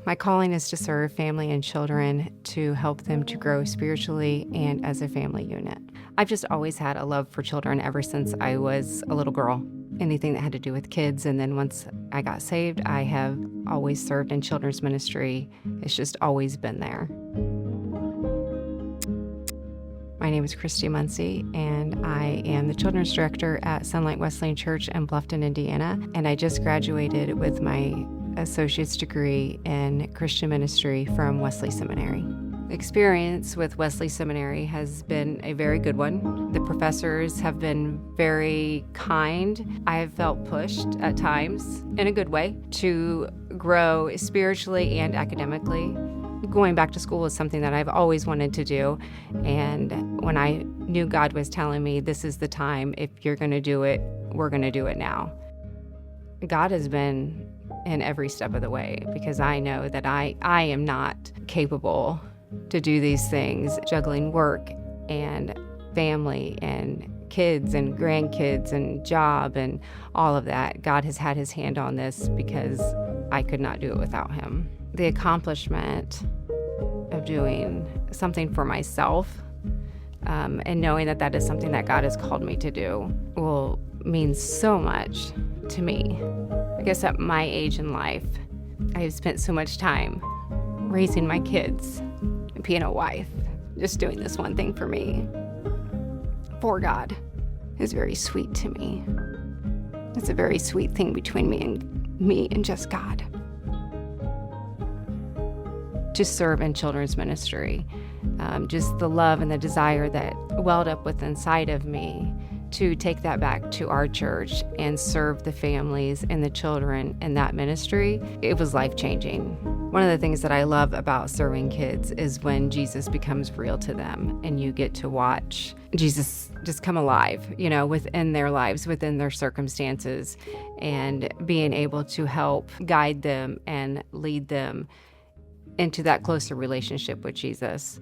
My calling is to serve family and children, to help them to grow spiritually and as a family unit. I've just always had a love for children ever since I was a little girl. Anything that had to do with kids. And then once I got saved, I have always served in children's ministry. It's just always been there. My name is Kristi Mounsey, and I am the children's director at Sunlight Wesleyan Church in Bluffton, Indiana. And I just graduated with my associate's degree in Christian ministry from Wesley Seminary. The experience with Wesley Seminary has been a very good one. The professors have been very kind. I have felt pushed at times, in a good way, to grow spiritually and academically. Going back to school is something that I've always wanted to do, and when I knew God was telling me this is the time, if you're going to do it, we're going to do it now. God has been in every step of the way, because I know that I am not capable to do these things, juggling work and family and kids and grandkids and job and all of that. God has had his hand on this because I could not do it without him. The accomplishment of doing something for myself and knowing that that is something that God has called me to do will mean so much to me. I guess at my age in life, I have spent so much time raising my kids, being a wife, just doing this one thing for me, for God, is very sweet to me. It's a very sweet thing between me and just God. To serve in children's ministry, just the love and the desire that welled up within inside of me to take that back to our church and serve the families and the children in that ministry, it was life-changing. One of the things that I love about serving kids is when Jesus becomes real to them and you get to watch Jesus just come alive, within their lives, within their circumstances, and being able to help guide them and lead them into that closer relationship with Jesus.